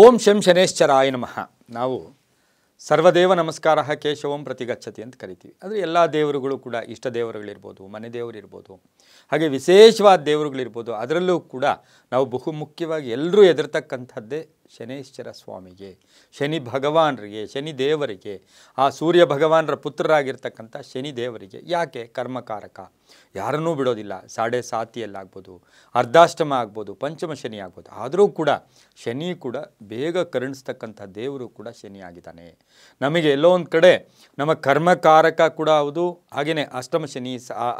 ಓಂ ಶಂ ಶನೇಶ್ಚರಾಯ ನಮಃ. ನಾವು ಸರ್ವದೇವ ನಮಸ್ಕಾರ ಕೇಶವಂ ಪ್ರತಿಗಚ್ಚತಿ ಅಂತ ಕರಿತೀವಿ. ಅಂದರೆ ಎಲ್ಲ ದೇವರುಗಳು ಕೂಡ ಇಷ್ಟ ದೇವರುಗಳಿರ್ಬೋದು, ಮನೆ ದೇವರಿರ್ಬೋದು, ಹಾಗೆ ವಿಶೇಷವಾದ ದೇವರುಗಳಿರ್ಬೋದು. ಅದರಲ್ಲೂ ಕೂಡ ನಾವು ಬಹುಮುಖ್ಯವಾಗಿ ಎಲ್ಲರೂ ಹೆದರ್ತಕ್ಕಂಥದ್ದೇ ಶನೇಶ್ವರ ಸ್ವಾಮಿಗೆ, ಶನಿ ಭಗವಾನರಿಗೆ, ಶನಿ ದೇವರಿಗೆ, ಆ ಸೂರ್ಯ ಭಗವಾನರ ಪುತ್ರರಾಗಿರ್ತಕ್ಕಂಥ ಶನಿ ದೇವರಿಗೆ. ಯಾಕೆ? ಕರ್ಮಕಾರಕ, ಯಾರನ್ನೂ ಬಿಡೋದಿಲ್ಲ. ಸಾಡೆ ಸಾತಿಯಲ್ಲಾಗ್ಬೋದು, ಅರ್ಧಾಷ್ಟಮ ಆಗ್ಬೋದು, ಪಂಚಮ ಶನಿ ಆಗ್ಬೋದು. ಆದರೂ ಕೂಡ ಶನಿ ಕೂಡ ಬೇಗ ಕರುಣಿಸ್ತಕ್ಕಂಥ ದೇವರು ಕೂಡ ಶನಿ ಆಗಿದ್ದಾನೆ. ನಮಗೆ ಎಲ್ಲೋ ಒಂದು ಕಡೆ ನಮ್ಮ ಕರ್ಮಕಾರಕ ಕೂಡ ಹೌದು. ಹಾಗೆಯೇ ಅಷ್ಟಮ ಶನಿ,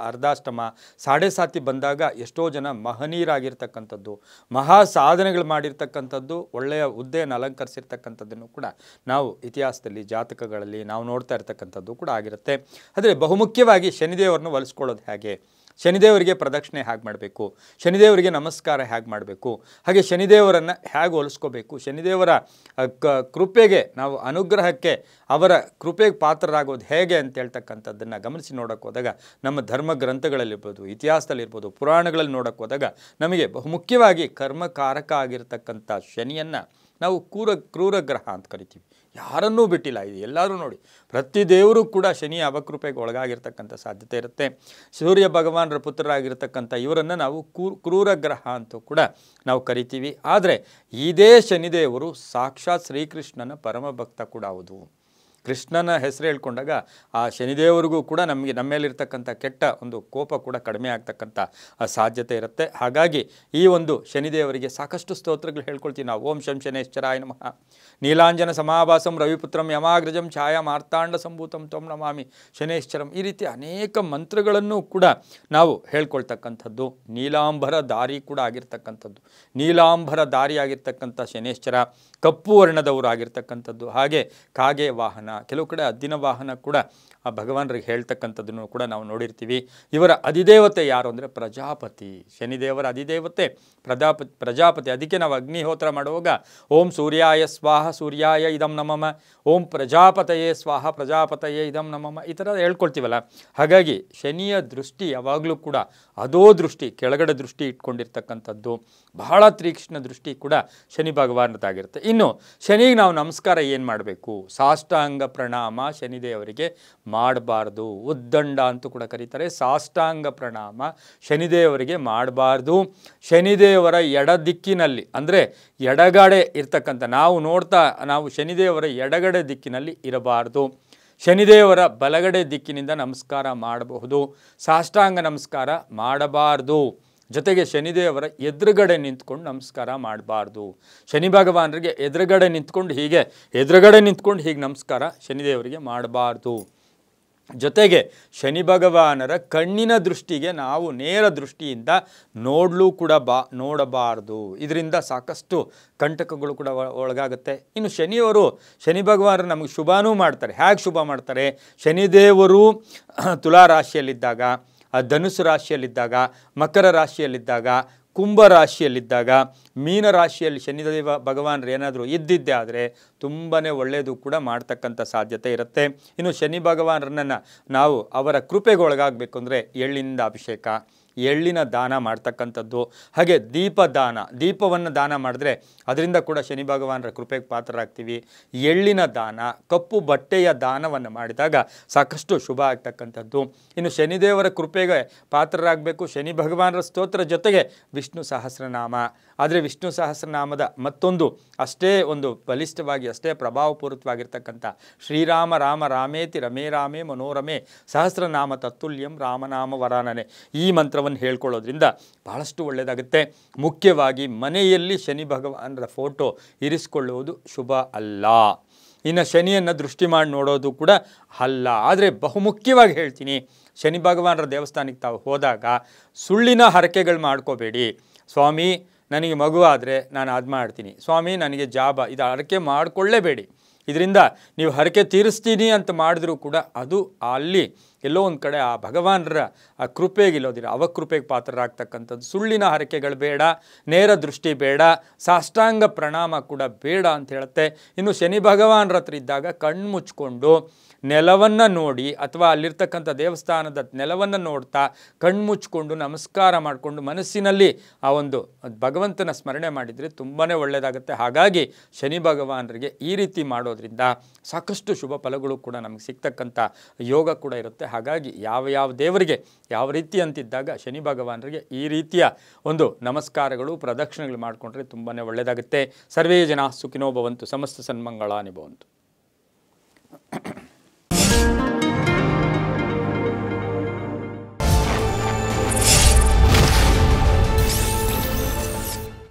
ಅರ್ಧಾಷ್ಟಮ, ಸಾಡೆ ಸಾತಿ ಬಂದಾಗ ಎಷ್ಟೋ ಜನ ಮಹನೀಯರಾಗಿರ್ತಕ್ಕಂಥದ್ದು, ಮಹಾ ಸಾಧನೆಗಳು ಮಾಡಿರ್ತಕ್ಕಂಥದ್ದು, ಒಳ್ಳೆಯ ಹುದ್ದೆಯನ್ನು ಅಲಂಕರಿಸಿರ್ತಕ್ಕಂಥದ್ದನ್ನು ಕೂಡ ನಾವು ಇತಿಹಾಸದಲ್ಲಿ, ಜಾತಕಗಳಲ್ಲಿ ನಾವು ನೋಡ್ತಾ ಇರ್ತಕ್ಕಂಥದ್ದು ಕೂಡ ಆಗಿರುತ್ತೆ. ಆದರೆ ಬಹುಮುಖ್ಯವಾಗಿ ಶನಿದೇವರನ್ನು ಒಲಿಸ್ಕೊಳ್ಳೋದು ಹೇಗೆ, ಶನಿದೇವರಿಗೆ ಪ್ರದಕ್ಷಿಣೆ ಹೇಗೆ ಮಾಡಬೇಕು, ಶನಿದೇವರಿಗೆ ನಮಸ್ಕಾರ ಹೇಗೆ ಮಾಡಬೇಕು, ಹಾಗೆ ಶನಿದೇವರನ್ನು ಹೇಗೆ ಹೋಲಿಸ್ಕೋಬೇಕು, ಶನಿದೇವರ ಕೃಪೆಗೆ ನಾವು ಅನುಗ್ರಹಕ್ಕೆ ಅವರ ಕೃಪೆಗೆ ಪಾತ್ರರಾಗೋದು ಹೇಗೆ ಅಂತ ಹೇಳ್ತಕ್ಕಂಥದ್ದನ್ನು ಗಮನಿಸಿ ನೋಡೋಕ್ಕೆ ಹೋದಾಗ ನಮ್ಮ ಧರ್ಮ ಗ್ರಂಥಗಳಲ್ಲಿರ್ಬೋದು, ಇತಿಹಾಸದಲ್ಲಿರ್ಬೋದು, ಪುರಾಣಗಳಲ್ಲಿ ನೋಡೋಕ್ಕೆ ಹೋದಾಗ ನಮಗೆ ಬಹುಮುಖ್ಯವಾಗಿ ಕರ್ಮಕಾರಕ ಆಗಿರ್ತಕ್ಕಂಥ ಶನಿಯನ್ನು ನಾವು ಕ್ರೂರ ಗ್ರಹ ಅಂತ ಕರಿತೀವಿ. ಯಾರನ್ನೂ ಬಿಟ್ಟಿಲ್ಲ. ಇದು ಎಲ್ಲರೂ ನೋಡಿ, ಪ್ರತಿ ದೇವರು ಕೂಡ ಶನಿಯ ಅಪಕೃಪೆಗೆ ಒಳಗಾಗಿರ್ತಕ್ಕಂಥ ಸಾಧ್ಯತೆ ಇರುತ್ತೆ. ಸೂರ್ಯ ಭಗವಾನರ ಪುತ್ರರಾಗಿರ್ತಕ್ಕಂಥ ಇವರನ್ನು ನಾವು ಕ್ರೂರ ಗ್ರಹ ಅಂತ ಕೂಡ ನಾವು ಕರಿತೀವಿ. ಆದರೆ ಇದೇ ಶನಿದೇವರು ಸಾಕ್ಷಾತ್ ಶ್ರೀಕೃಷ್ಣನ ಪರಮ ಭಕ್ತ ಕೂಡ ಹೌದು. ಕೃಷ್ಣನ ಹೆಸರು ಹೇಳ್ಕೊಂಡಾಗ ಆ ಶನಿದೇವರಿಗೂ ಕೂಡ ನಮ್ಮ ಮೇಲಿರ್ತಕ್ಕಂಥ ಕೆಟ್ಟ ಒಂದು ಕೋಪ ಕೂಡ ಕಡಿಮೆ ಆಗ್ತಕ್ಕಂಥ ಸಾಧ್ಯತೆ ಇರುತ್ತೆ. ಹಾಗಾಗಿ ಈ ಒಂದು ಶನಿದೇವರಿಗೆ ಸಾಕಷ್ಟು ಸ್ತೋತ್ರಗಳು ಹೇಳ್ಕೊಳ್ತೀವಿ ನಾವು. ಓಂ ಶಂ ಶನೇಶ್ಚರಾಯ ನಮಃ. ನೀಲಾಂಜನ ಸಮಾಭಾಸಂ ರವಿಪುತ್ರಂ ಯಮಾಗ್ರಜಂ ಛಾಯಾ ಮಾರ್ತಾಂಡ ಸಂಭೂತಂ ತ್ವಂ ನಮಾಮಿ ಶನೇಶ್ಚರಂ. ಈ ರೀತಿ ಅನೇಕ ಮಂತ್ರಗಳನ್ನು ಕೂಡ ನಾವು ಹೇಳ್ಕೊಳ್ತಕ್ಕಂಥದ್ದು. ನೀಲಾಂಬರ ದಾರಿ ಕೂಡ ಆಗಿರ್ತಕ್ಕಂಥದ್ದು, ನೀಲಾಂಬರ ದಾರಿ ಆಗಿರ್ತಕ್ಕಂಥ ಶನೇಶ್ಚರ, ಕಪ್ಪು ವರ್ಣದವರು ಆಗಿರ್ತಕ್ಕಂಥದ್ದು. ಹಾಗೆ ಕಾಗೆ ವಾಹನ, ಕೆಲವು ಕಡೆ ಹದ್ದಿನ ವಾಹನ ಕೂಡ ಆ ಭಗವಾನರಿಗೆ ಹೇಳ್ತಕ್ಕಂಥದ್ದನ್ನು ಕೂಡ ನಾವು ನೋಡಿರ್ತೀವಿ. ಇವರ ಅಧಿದೇವತೆ ಯಾರು ಅಂದರೆ ಪ್ರಜಾಪತಿ. ಶನಿದೇವರ ಅಧಿದೇವತೆ ಪ್ರಜಾಪತಿ. ಅದಕ್ಕೆ ನಾವು ಅಗ್ನಿಹೋತ್ರ ಮಾಡುವಾಗ ಓಂ ಸೂರ್ಯಾಯ ಸ್ವಾಹ ಸೂರ್ಯಾಯ ಇದಂ ನಮಃ, ಓಂ ಪ್ರಜಾಪತಯೇ ಸ್ವಾಹ ಪ್ರಜಾಪತಯೇ ಇದಂ ನಮಃ, ಈ ಥರ ಹೇಳ್ಕೊಳ್ತೀವಲ್ಲ. ಹಾಗಾಗಿ ಶನಿಯ ದೃಷ್ಟಿ ಯಾವಾಗಲೂ ಕೂಡ ಅದೋ ದೃಷ್ಟಿ, ಕೆಳಗಡೆ ದೃಷ್ಟಿ ಇಟ್ಕೊಂಡಿರ್ತಕ್ಕಂಥದ್ದು, ಬಹಳ ತೀಕ್ಷ್ಣ ದೃಷ್ಟಿ ಕೂಡ ಶನಿ ಭಗವಾನದಾಗಿರುತ್ತೆ. ಇನ್ನು ಶನಿಗೆ ನಾವು ನಮಸ್ಕಾರ ಏನು ಮಾಡಬೇಕು? ಸಾಷ್ಟಾಂಗ ಪ್ರಣಾಮ ಶನಿದೇವರಿಗೆ ಮಾಡಬಾರ್ದು. ಉದ್ದಂಡ ಅಂತೂ ಕೂಡ ಕರೀತಾರೆ. ಸಾಷ್ಟಾಂಗ ಪ್ರಣಾಮ ಶನಿದೇವರಿಗೆ ಮಾಡಬಾರ್ದು. ಶನಿದೇವರ ಎಡ ದಿಕ್ಕಿನಲ್ಲಿ, ಅಂದರೆ ಎಡಗಡೆ ಇರ್ತಕ್ಕಂಥ ನಾವು ಶನಿದೇವರ ಎಡಗಡೆ ದಿಕ್ಕಿನಲ್ಲಿ ಇರಬಾರ್ದು. ಶನಿದೇವರ ಬಲಗಡೆ ದಿಕ್ಕಿನಿಂದ ನಮಸ್ಕಾರ ಮಾಡಬಹುದು. ಸಾಷ್ಟಾಂಗ ನಮಸ್ಕಾರ ಮಾಡಬಾರ್ದು. ಜೊತೆಗೆ ಶನಿದೇವರ ಎದುರುಗಡೆ ನಿಂತ್ಕೊಂಡು ನಮಸ್ಕಾರ ಮಾಡಬಾರ್ದು. ಶನಿ ಭಗವಾನರಿಗೆ ಎದುರುಗಡೆ ನಿಂತ್ಕೊಂಡು ಹೀಗೆ ನಮಸ್ಕಾರ ಶನಿದೇವರಿಗೆ ಮಾಡಬಾರ್ದು. ಜೊತೆಗೆ ಶನಿ ಭಗವಾನರ ಕಣ್ಣಿನ ದೃಷ್ಟಿಗೆ ನಾವು ನೇರ ದೃಷ್ಟಿಯಿಂದ ನೋಡಬಾರ್ದು. ಇದರಿಂದ ಸಾಕಷ್ಟು ಕಂಟಕಗಳು ಕೂಡ ಒಳಗಾಗುತ್ತೆ. ಇನ್ನು ಶನಿ ಭಗವಾನರು ನಮಗೆ ಶುಭನೂ ಮಾಡ್ತಾರೆ. ಹೇಗೆ ಶುಭ ಮಾಡ್ತಾರೆ? ಶನಿದೇವರು ತುಲಾ ರಾಶಿಯಲ್ಲಿದ್ದಾಗ, ಧನುಸು ರಾಶಿಯಲ್ಲಿದ್ದಾಗ, ಮಕರ ರಾಶಿಯಲ್ಲಿದ್ದಾಗ, ಕುಂಭ ರಾಶಿಯಲ್ಲಿದ್ದಾಗ, ಮೀನ ರಾಶಿಯಲ್ಲಿ ಶನಿದೇವ ಭಗವಾನರು ಏನಾದರೂ ಇದ್ದಿದ್ದೇ ಆದರೆ ತುಂಬಾ ಒಳ್ಳೆಯದು ಕೂಡ ಮಾಡ್ತಕ್ಕಂಥ ಸಾಧ್ಯತೆ ಇರುತ್ತೆ. ಇನ್ನು ಶನಿ ಭಗವಾನರನ್ನು ನಾವು ಅವರ ಕೃಪೆಗೆ ಒಳಗಾಗಬೇಕು ಅಂದರೆ ಎಳ್ಳಿನಿಂದ ಅಭಿಷೇಕ, ಎಳ್ಳಿನ ದಾನ ಮಾಡ್ತಕ್ಕಂಥದ್ದು, ಹಾಗೆ ದೀಪವನ್ನು ದಾನ ಮಾಡಿದ್ರೆ ಅದರಿಂದ ಕೂಡ ಶನಿ ಭಗವಾನರ ಕೃಪೆಗೆ ಪಾತ್ರರಾಗ್ತೀವಿ. ಎಳ್ಳಿನ ದಾನ, ಕಪ್ಪು ಬಟ್ಟೆಯ ದಾನವನ್ನು ಮಾಡಿದಾಗ ಸಾಕಷ್ಟು ಶುಭ ಆಗ್ತಕ್ಕಂಥದ್ದು. ಇನ್ನು ಶನಿದೇವರ ಕೃಪೆಗೆ ಪಾತ್ರರಾಗಬೇಕು. ಶನಿ ಭಗವಾನರ ಸ್ತೋತ್ರ ಜೊತೆಗೆ ವಿಷ್ಣು ಸಹಸ್ರನಾಮ. ಆದರೆ ವಿಷ್ಣು ಸಹಸ್ರನಾಮದ ಮತ್ತೊಂದು ಅಷ್ಟೇ ಒಂದು ಬಲಿಷ್ಠವಾಗಿ, ಅಷ್ಟೇ ಪ್ರಭಾವಪೂರಿತವಾಗಿರ್ತಕ್ಕಂಥ ಶ್ರೀರಾಮ ರಾಮ ರಾಮೇತಿ ರಮೇ ರಾಮೇ ಮನೋರಮೆ ಸಹಸ್ರನಾಮ ತತ್ತುಲ್ಯಂ ರಾಮನಾಮ ವರಾನನೆ, ಈ ಮಂತ್ರವನ್ನು ಹೇಳ್ಕೊಳ್ಳೋದ್ರಿಂದ ಬಹಳಷ್ಟು ಒಳ್ಳೆಯದಾಗುತ್ತೆ. ಮುಖ್ಯವಾಗಿ ಮನೆಯಲ್ಲಿ ಶನಿ ಭಗವಾನರ ಫೋಟೋ ಇರಿಸಿಕೊಳ್ಳುವುದು ಶುಭ ಅಲ್ಲ. ಇನ್ನು ಶನಿಯನ್ನು ದೃಷ್ಟಿ ಮಾಡಿ ನೋಡೋದು ಕೂಡ ಅಲ್ಲ. ಆದರೆ ಬಹುಮುಖ್ಯವಾಗಿ ಹೇಳ್ತೀನಿ, ಶನಿ ಭಗವಾನರ ದೇವಸ್ಥಾನಕ್ಕೆ ತಾವು ಹೋದಾಗ ಸುಳ್ಳಿನ ಹರಕೆಗಳು ಮಾಡ್ಕೋಬೇಡಿ. ಸ್ವಾಮಿ ನನಗೆ ಮಗು ಆದರೆ ನಾನು ಅದು ಮಾಡ್ತೀನಿ, ಸ್ವಾಮಿ ನನಗೆ ಜಾಬ, ಇದು ಹರಕೆ ಮಾಡಿಕೊಳ್ಳೇಬೇಡಿ. ಇದರಿಂದ ನೀವು ಹರಕೆ ತೀರಿಸ್ತೀನಿ ಅಂತ ಮಾಡಿದ್ರೂ ಕೂಡ ಅದು ಅಲ್ಲಿ ಎಲ್ಲೋ ಒಂದು ಕಡೆ ಆ ಭಗವಾನರ ಆ ಕೃಪೆಗೆ ಇಲ್ಲೋದಿಲ್ಲ, ಅವಕೃಪೆಗೆ ಪಾತ್ರರಾಗ್ತಕ್ಕಂಥದ್ದು. ಸುಳ್ಳಿನ ಹರಕೆಗಳು ಬೇಡ, ನೇರ ದೃಷ್ಟಿ ಬೇಡ, ಸಾಷ್ಟಾಂಗ ಪ್ರಣಾಮ ಕೂಡ ಬೇಡ ಅಂತ ಹೇಳುತ್ತೆ. ಇನ್ನು ಶನಿ ಭಗವಾನರ ಹತ್ರ ಇದ್ದಾಗ ಕಣ್ಣು ಮುಚ್ಕೊಂಡು ನೆಲವನ್ನು ನೋಡಿ ಅಥವಾ ಅಲ್ಲಿರ್ತಕ್ಕಂಥ ದೇವಸ್ಥಾನದ ನೆಲವನ್ನು ನೋಡ್ತಾ ಕಣ್ಣು ಮುಚ್ಕೊಂಡು ನಮಸ್ಕಾರ ಮಾಡಿಕೊಂಡು ಮನಸ್ಸಿನಲ್ಲಿ ಆ ಒಂದು ಭಗವಂತನ ಸ್ಮರಣೆ ಮಾಡಿದರೆ ತುಂಬಾ ಒಳ್ಳೆಯದಾಗುತ್ತೆ. ಹಾಗಾಗಿ ಶನಿ ಭಗವಾನರಿಗೆ ಈ ರೀತಿ ಮಾಡೋದ್ರಿಂದ ಸಾಕಷ್ಟು ಶುಭ ಫಲಗಳು ಕೂಡ ನಮಗೆ ಸಿಗ್ತಕ್ಕಂಥ ಯೋಗ ಕೂಡ ಇರುತ್ತೆ. ಹಾಗಾಗಿ ಯಾವ ದೇವರಿಗೆ ಯಾವ ರೀತಿ ಅಂತಿದ್ದಾಗ ಶನಿ ಭಗವಾನರಿಗೆ ಈ ರೀತಿಯ ಒಂದು ನಮಸ್ಕಾರಗಳು ಪ್ರದಕ್ಷಿಣೆಗಳು ಮಾಡಿಕೊಂಡ್ರೆ ತುಂಬಾ ಒಳ್ಳೆಯದಾಗುತ್ತೆ. ಸರ್ವೇ ಜನ ಸುಖಿನೋ ಭವಂತು, ಸಮಸ್ತ ಸನ್ಮಂಗಳಾನಿ ಭವಂತು.